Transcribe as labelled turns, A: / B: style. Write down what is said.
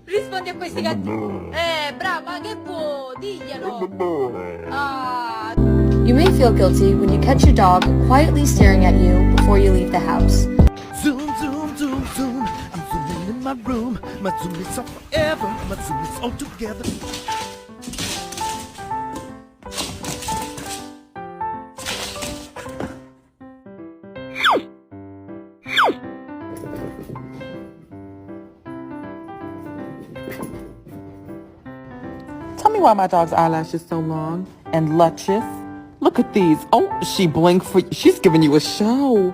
A: Rispondi a questi gatti. Brava, che vuoi? Diglielo. Ah.
B: You may feel guilty when you catch your dog quietly staring at you before you leave the house.
C: Zoom, zoom, zoom, zoom. I'm zooming in my room. My zoom is up forever. My zoom is all together.
D: Tell me why my dog's eyelash is so long and luscious. Look at these. Oh, she blinked for you. She's giving you a show.